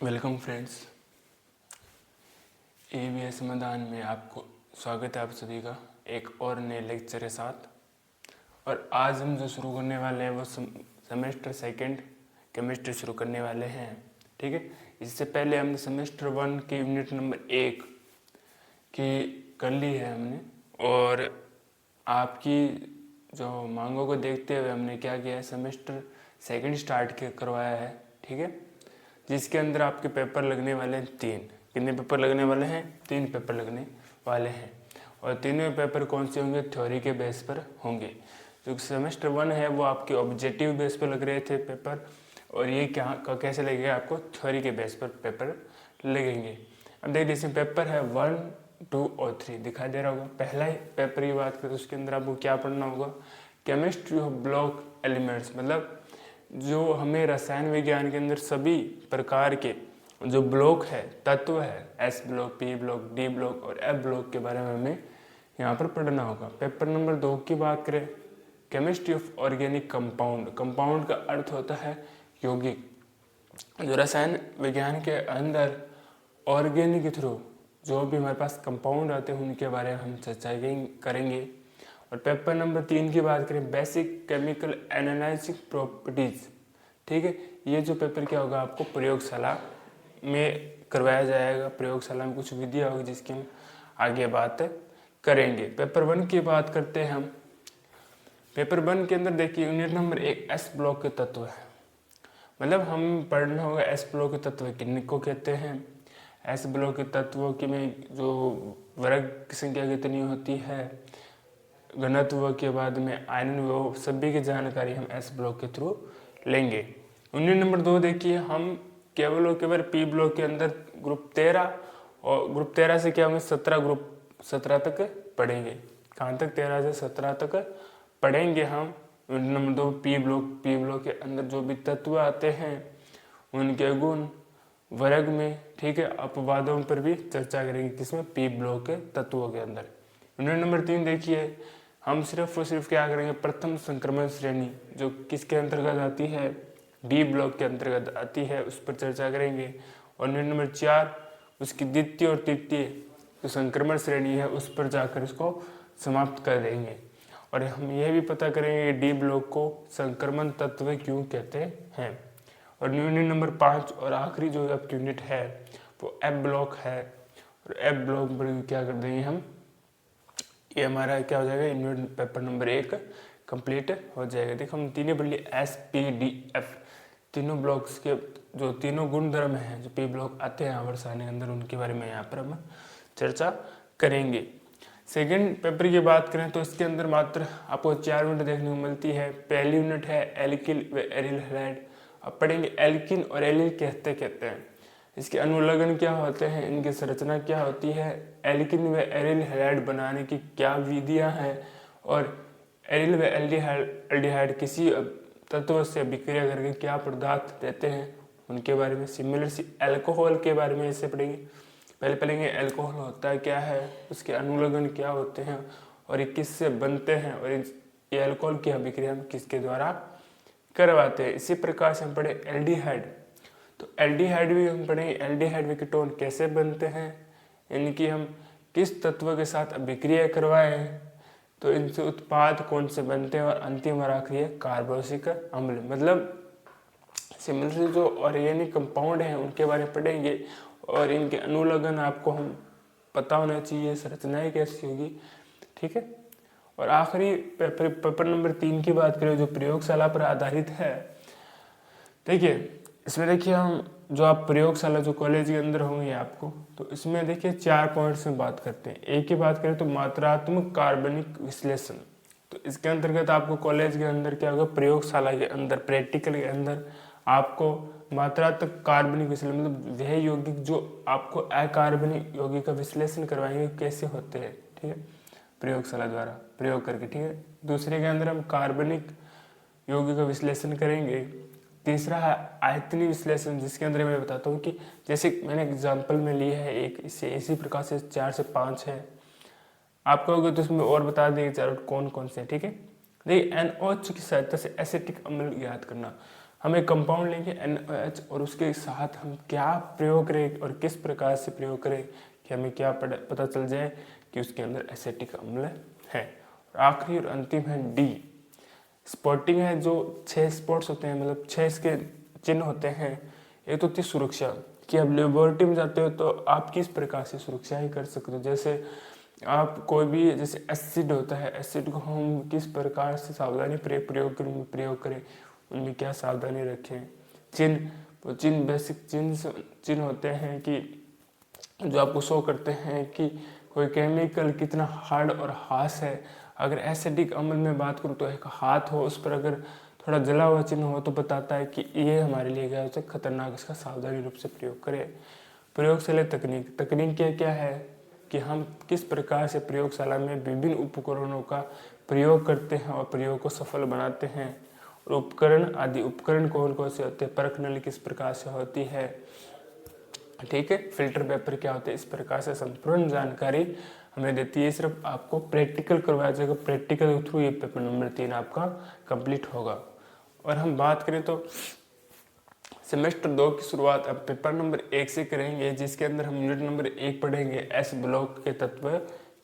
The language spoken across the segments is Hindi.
वेलकम फ्रेंड्स, EVS समाधान में आपको स्वागत है आप सभी का एक और नए लेक्चर के साथ। और आज हम जो शुरू करने वाले हैं वो सेमेस्टर सेकंड केमिस्ट्री शुरू करने वाले हैं। ठीक है, इससे पहले हमने सेमेस्टर 1 की यूनिट नंबर 1 की कर ली है हमने, और आपकी जो मांगों को देखते हुए हमने क्या किया है, सेमेस्टर सेकंड स्टार्ट करवाया है। ठीक है, जिसके अंदर आपके पेपर लगने वाले हैं 3। कितने पेपर लगने वाले हैं? 3 पेपर लगने वाले हैं। और तीनों पेपर कौन से होंगे? थ्योरी के बेस पर होंगे। जो सेमेस्टर 1 है वो आपके ऑब्जेक्टिव बेस पर लग रहे थे पेपर, और ये कैसे लगेगा आपको? थ्योरी के बेस पर पेपर लगेंगे। अब देखिए, इसमें पेपर है 1, 2 और 3 दिखाई दे रहा होगा। पहला ही पेपर की बात करें तो उसके अंदर आपको क्या पढ़ना होगा? केमिस्ट्री ऑफ ब्लॉक एलिमेंट्स, मतलब जो हमें रसायन विज्ञान के अंदर सभी प्रकार के जो ब्लॉक है, तत्व है, S block, P block, D block और F ब्लॉक के बारे में हमें यहाँ पर पढ़ना होगा। पेपर नंबर 2 की बात करें, chemistry of organic compound. Compound का अर्थ होता है यौगिक। जो रसायन विज्ञान के अंदर ऑर्गेनिक के थ्रू जो भी हमारे पास कंपाउंड आते हैं उनके बारे में हम चर्चा करेंगे। और पेपर नंबर 3 की बात करें, बेसिक केमिकल एनालिसिस प्रॉपर्टीज। ठीक है, ये जो पेपर क्या होगा आपको प्रयोगशाला में करवाया जाएगा। प्रयोगशाला में कुछ विधियाँ होगी जिसकी हम आगे बात करेंगे। पेपर 1 की बात करते हैं हम। पेपर 1 के अंदर देखिए, यूनिट नंबर 1 S ब्लॉक के तत्व है। मतलब हम पढ़ना होगा S ब्लॉक के तत्व किनको कहते हैं। S ब्लॉक के तत्वों की में जो वर्ग की संख्या कितनी होती है, घनत्व के बाद में आयन, वो सभी की जानकारी हम S ब्लॉक के थ्रू लेंगे। यूनिट नंबर 2 देखिए, हम केवल और केवल P ब्लॉक के अंदर ग्रुप 13 और ग्रुप 13 से क्या होंगे 17 ग्रुप 17 तक पढ़ेंगे। कहाँ तक? 13 से 17 तक पढ़ेंगे हम। यूनिट नंबर 2 P ब्लॉक के अंदर जो भी तत्व आते हैं उनके गुण, वर्ग में, ठीक है, अपवादों पर भी चर्चा करेंगे। किसमें? P ब्लॉक के तत्वों के अंदर। यूनिट नंबर 3 देखिए, हम सिर्फ और सिर्फ क्या करेंगे, प्रथम संक्रमण श्रेणी जो किसके अंतर्गत आती है, D ब्लॉक के अंतर्गत आती है, उस पर चर्चा करेंगे। और यूनिट नंबर 4 उसकी द्वितीय और तृतीय जो संक्रमण श्रेणी है उस पर जाकर इसको समाप्त कर देंगे। और हम यह भी पता करेंगे D ब्लॉक को संक्रमण तत्व क्यों कहते हैं। और यूनिट नंबर 5 और आखिरी जो आपकी यूनिट है वो F ब्लॉक है। और F ब्लॉक पर क्या कर देंगे हम, ये हमारा क्या हो जाएगा, यूनिट पेपर नंबर 1 कंप्लीट हो जाएगा। देखो, हम तीनों पढ़ लिए S, P, D, F, तीनों ब्लॉक्स के जो तीनों गुण धर्म हैं जो P ब्लॉक आते हैं आवर्त सारणी के अंदर, उनके बारे में यहाँ पर हम चर्चा करेंगे। सेकंड पेपर की बात करें तो इसके अंदर मात्र आपको 4 यूनिट देखने को मिलती है। पहली यूनिट है एल्किल व एरिल हैलाइड। अब पढ़ेंगे एल्किन और एरिल कहते हैं, इसके अनुलग्न क्या होते हैं, इनकी संरचना क्या होती है, एल्किन व एरिल हैलाइड बनाने की क्या विधियां हैं, और एरिल व एल्डिहाइड किसी तत्व से अभिक्रिया करके क्या पदार्थ देते हैं उनके बारे में। सिमिलर सी अल्कोहल के बारे में इसे पढ़ेंगे। पहले पढ़ेंगे अल्कोहल होता क्या है, उसके अनुलग्न क्या होते हैं और ये किससे बनते हैं, और ये अल्कोहल की अभिक्रिया हम किसके द्वारा करवाते हैं। इसी प्रकार से हम पढ़े एल्डिहाइड, तो एल्डिहाइड भी हम पढ़ेंगे। एल्डिहाइड व कीटोन कैसे बनते हैं, इनकी हम किस तत्व के साथ अभिक्रिया करवाएं, तो इनसे उत्पाद कौन से बनते हैं, और अंतिम और आखिरी है कार्बोक्सिलिक अम्ल। मतलब सिमिलर जो ऑर्गेनिक कंपाउंड हैं उनके बारे में पढ़ेंगे, और इनके अनुलग्न आपको हम पता होना चाहिए, संरचनाएं कैसी होगी। ठीक है, और आखिरी पेपर नंबर 3 की बात करें जो प्रयोगशाला पर आधारित है। देखिए, इसमें देखिए हम जो आप प्रयोगशाला जो कॉलेज के अंदर होंगे आपको, तो इसमें देखिए 4 पॉइंट्स में बात करते हैं। एक की बात करें तो मात्रात्मक कार्बनिक विश्लेषण, तो इसके अंतर्गत आपको कॉलेज के अंदर क्या होगा, प्रयोगशाला के अंदर प्रैक्टिकल के अंदर आपको मात्रात्मक कार्बनिक विश्लेषण, मतलब वह यौगिक जो आपको अकार्बनिक यौगिक का विश्लेषण करवाएंगे कैसे होते हैं, ठीक है, प्रयोगशाला द्वारा प्रयोग करके। ठीक है, दूसरे के अंदर हम कार्बनिक यौगिक का विश्लेषण करेंगे। तीसरा है आयतनीय विश्लेषण, जिसके अंदर मैं बताता हूँ कि जैसे मैंने एग्जाम्पल में लिया है एक, इससे इसी प्रकार से 4 से 5 है। आप कहोगे तो उसमें और बता देंगे चारों कौन कौन से। ठीक है, देखिए NOH की सहायता से एसिटिक अम्ल ज्ञात करना। हम एक कंपाउंड लेंगे NaOH और उसके साथ हम क्या प्रयोग करें और किस प्रकार से प्रयोग करें कि हमें क्या पता चल जाए कि उसके अंदर एसिटिक अम्ल है। और आखिरी और अंतिम है D, स्पॉटिंग है, जो 6 स्पॉट्स होते हैं, मतलब 6 इसके चिन्ह होते हैं। एक तो होती है सुरक्षा कि आप लेबोरेटरी में जाते हो तो आप किस प्रकार से सुरक्षा ही कर सकते हो। जैसे आप कोई भी, जैसे एसिड होता है, एसिड को हम किस प्रकार से सावधानी प्रयोग करें, उनमें क्या सावधानी रखें। चिन्ह बेसिक चिन्ह होते हैं कि जो आपको शो करते हैं कि कोई केमिकल कितना हार्ड और हास है। अगर एसिडिक अम्ल में बात करूँ तो एक हाथ हो, उस पर अगर थोड़ा जला हुआ चिन्ह हो तो बताता है कि ये हमारे लिए क्या है खतरनाक, इसका सावधानी रूप से प्रयोग करें। प्रयोगशाला तकनीक क्या है कि हम किस प्रकार से प्रयोगशाला में विभिन्न उपकरणों का प्रयोग करते हैं और प्रयोग को सफल बनाते हैं। और उपकरण कौन से होते हैं, परख नली किस प्रकार से होती है, ठीक है, फिल्टर पेपर क्या होते हैं, इस प्रकार से संपूर्ण जानकारी हमें देती है। सिर्फ आपको प्रैक्टिकल करवाया जाएगा, प्रैक्टिकल के थ्रू ये पेपर नंबर 3 आपका कंप्लीट होगा। और हम बात करें तो सेमेस्टर 2 की शुरुआत अब पेपर नंबर 1 से करेंगे, जिसके अंदर हम यूनिट नंबर 1 पढ़ेंगे एस ब्लॉक के तत्व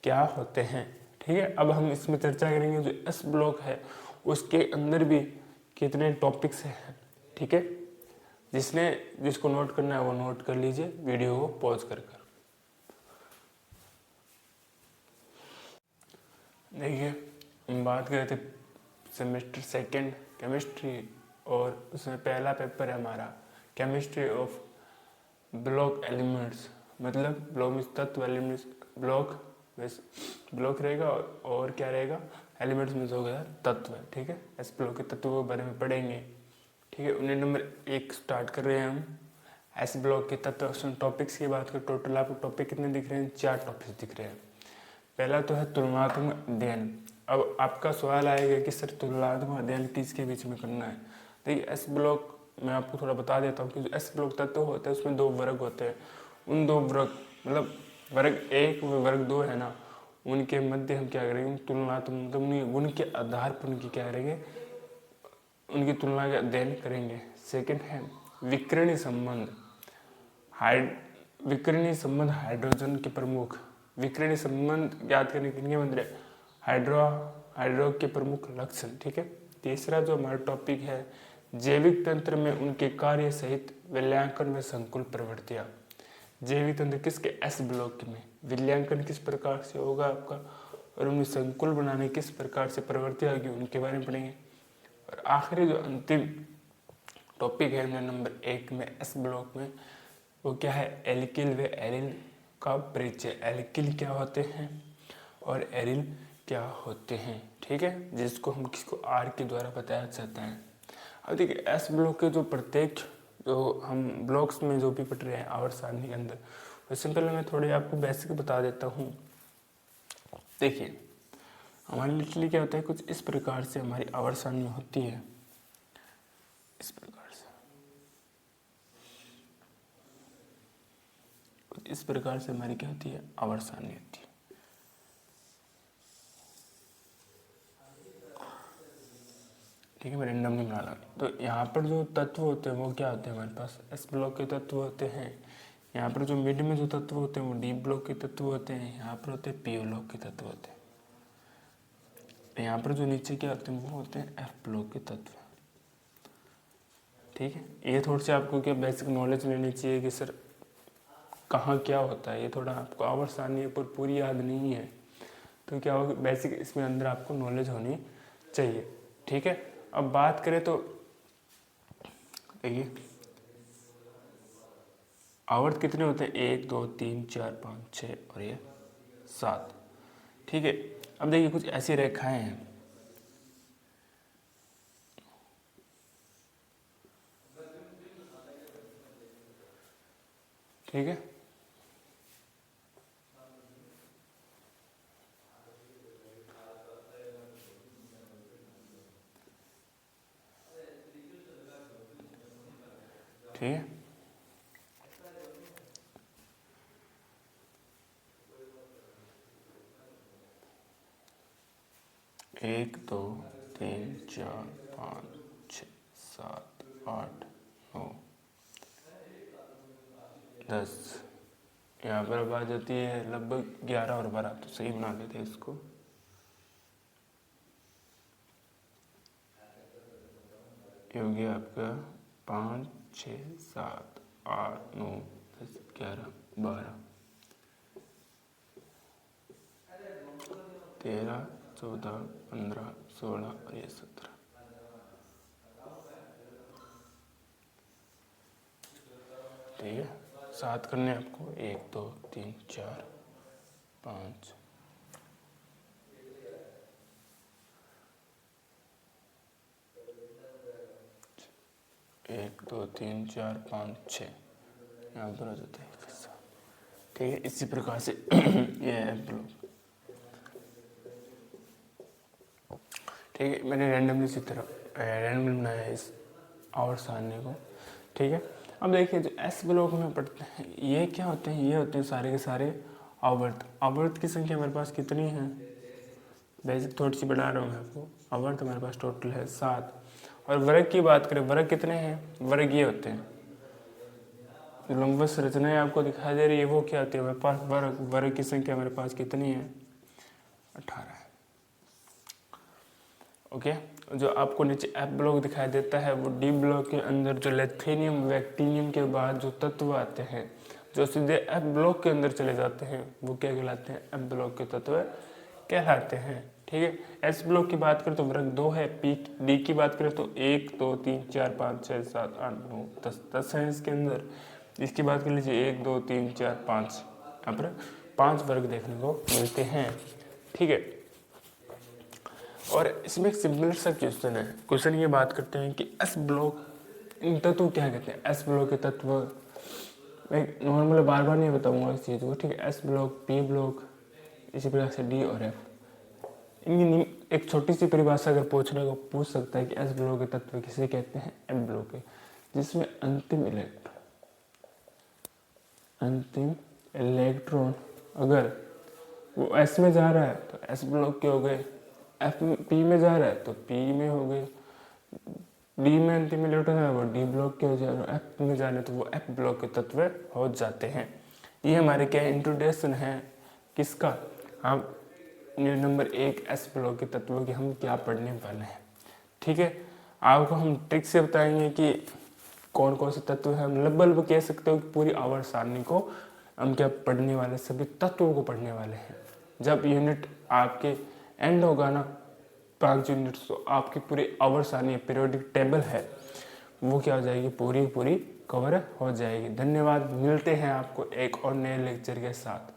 क्या होते हैं। ठीक है, अब हम इसमें चर्चा करेंगे जो एस ब्लॉक है उसके अंदर भी कितने टॉपिक्स हैं। ठीक है, जिसको नोट करना है वो नोट कर लीजिए, वीडियो को पॉज कर। देखिए, हम बात कर रहे थे सेमेस्टर 2 केमिस्ट्री, और उसमें पहला पेपर है हमारा केमिस्ट्री ऑफ ब्लॉक एलिमेंट्स, मतलब ब्लॉक में तत्व, एलिमेंट्स ब्लॉक रहेगा और क्या रहेगा, एलिमेंट्स में हो गया तत्व। ठीक है, इस ब्लॉक के तत्वों के बारे में पढ़ेंगे। ठीक है, यूनिट नंबर 1 स्टार्ट कर रहे हैं हम। एस ब्लॉक के तत्व टॉपिक्स की बात करें, टोटल आपको टॉपिक कितने दिख रहे हैं, 4 टॉपिक्स दिख रहे हैं। पहला तो है तुलनात्मक अध्ययन। अब आपका सवाल आएगा कि सर तुलनात्मक अध्ययन किसके बीच में करना है। देखिए, एस ब्लॉक मैं आपको थोड़ा बता देता हूँ कि जो एस ब्लॉक तत्व होता है उसमें 2 वर्ग होते हैं। उन 2 वर्ग, मतलब वर्ग 1 व वर्ग 2 है ना, उनके मध्य हम क्या करेंगे, तुलनात्मक, मतलब गुण के आधार पर उनकी क्या करेंगे, उनकी तुलना का अध्ययन करेंगे। सेकंड है विकर्णी संबंध। विकर्णी संबंध हाइड्रोजन के प्रमुख, विकर्णी संबंध ज्ञात करने के लिए मतलब हाइड्रो के प्रमुख लक्षण। ठीक है, तीसरा जो हमारा टॉपिक है जैविक तंत्र में उनके कार्य सहित विलयंकन में संकुल प्रवृत्तियां। जैविक तंत्र किसके, एस ब्लॉक में विलयंकन किस प्रकार से होगा आपका, और उन्हें संकुल बनाने किस प्रकार से प्रवृत्तियां होगी, उनके बारे में पढ़ेंगे। और आखिरी जो अंतिम टॉपिक है नंबर 1 में एस ब्लॉक में, वो क्या है, एल्किल व एरिल का परिचय। एल्किल क्या होते हैं और एरिल क्या होते हैं। ठीक है, जिसको हम किसको आर के द्वारा बताया जाता है। अब देखिए, एस ब्लॉक के जो प्रत्येक जो हम ब्लॉक्स में जो भी पढ़ रहे हैं आवर्त सारणी के अंदर, उससे पहले मैं थोड़े आपको बेसिक बता देता हूँ। देखिए, हमारी लिटरली क्या होता है, कुछ इस प्रकार से हमारी आवर्त सारणी होती है, इस प्रकार से, कुछ इस प्रकार से हमारी क्या होती है, आवर्त सारणी होती है। ठीक है, मैं रेंडम नहीं बना रहा। तो यहाँ पर जो तत्व होते हैं वो क्या होते हैं, हमारे पास एस ब्लॉक के तत्व होते हैं। यहाँ पर जो मिड में जो तत्व होते हैं वो डी ब्लॉक के तत्व होते हैं। यहाँ पर होते हैं पी ब्लॉक के तत्व होते हैं। यहाँ पर जो नीचे क्या होते हैं वो होते हैं एफ ब्लॉक के तत्व। ठीक है, ये थोड़ी सी आपको क्या बेसिक नॉलेज लेनी चाहिए कि सर कहाँ क्या होता है। ये थोड़ा आपको आवर्त सारणी पर पूरी याद नहीं है, तो क्या होगा, बेसिक इसमें अंदर आपको नॉलेज होनी चाहिए। ठीक है, अब बात करें तो देखिए आवर्त कितने होते हैं, 1 2 3 4 5 6 और ये 7। ठीक है, अब देखिए कुछ ऐसी रेखाएं हैं, ठीक है, ठीक है, 1 2 3 4 5 6 7 8 9 10। यहाँ पर अब आ जाती है लगभग 11 और 12, तो सही बना लेते हैं इसको। ये हो गया आपका 5 6 7 8 9 10 11 12 13 14 15 16 और ये 17। ठीक है, 7 करने हैं आपको। 1 2 3 4 5 1 2 3 4 5 6 यहाँ पर हो जाता है। ठीक है, इसी प्रकार से ये है ब्लॉक। ठीक है, मैंने रैंडमली बनाया है इस और सारणी को। ठीक है, अब देखिए जो एस ब्लॉक में पढ़ते हैं ये क्या होते हैं, ये होते हैं सारे के सारे आवर्त। आवर्त की संख्या हमारे पास कितनी है, बेसिक थोड़ी सी बना रहा हूँ मैं आपको। आवर्त हमारे पास टोटल है 7। और वर्ग की बात करें, वर्ग कितने हैं, वर्ग ये होते हैं लंबवत संरचनाएं आपको दिखाई दे रही है, वो क्या होती है हमारे पास वर्ग। वर्ग की संख्या हमारे पास कितनी है, 18 है। ओके, जो आपको नीचे एफ ब्लॉक दिखाई देता है वो डी ब्लॉक के अंदर जो लिथियम व एक्टिनियम के बाद जो तत्व आते हैं जो सीधे एफ ब्लॉक के अंदर चले जाते हैं वो क्या कहलाते हैं, एफ ब्लॉक के तत्व कहलाते हैं। ठीक है, एस ब्लॉक की बात करें तो वर्ग 2 है। पी डी की बात करें तो 1 2 3 4 5 6 7 8 9 10 है इसके अंदर। इसकी बात कर लीजिए 1 2 3 4 5, यहाँ पर 5 वर्ग देखने को मिलते हैं। ठीक है, और इसमें एक सिमिलर सा क्वेश्चन है। क्वेश्चन ये बात करते हैं कि एस ब्लॉक इन तत्व क्या कहते हैं। एस ब्लॉक के तत्व मैं नॉर्मल बार बार नहीं बताऊंगा इस चीज़ को। ठीक है, एस ब्लॉक, पी ब्लॉक, इसी प्रकार से डी और एफ। इनकी एक छोटी सी परिभाषा अगर पूछने को पूछ सकता है कि एस ब्लॉक के तत्व किसे कहते हैं, एफ ब्लॉक के, जिसमें अंतिम इलेक्ट्रॉन अगर वो एस में जा रहा है तो एस ब्लॉक के हो गए, एफ पी में जा रहा है तो पी में हो गए, डी में अंतिम इलेक्ट्रॉन है वो डी ब्लॉक के हो जाए, और एफ में जा रहे तो वो एफ ब्लॉक के तत्व हो जाते हैं। ये हमारे क्या इंट्रोडक्शन है किसका, हम नंबर 1 एस ब्लॉक के तत्वों की हम क्या पढ़ने वाले हैं। ठीक है, आपको हम ट्रिक से बताएंगे कि कौन कौन से तत्व है। हम लगभग कह सकते हो कि पूरी आवर्त सारणी को हम क्या पढ़ने वाले, सभी तत्वों को पढ़ने वाले हैं। जब यूनिट आपके एंड होगा ना 5 यूनिट्स, तो आपकी पूरी आवर्त सारणी पीरियोडिक टेबल है वो क्या हो जाएगी, पूरी कवर हो जाएगी। धन्यवाद, मिलते हैं आपको एक और नए लेक्चर के साथ।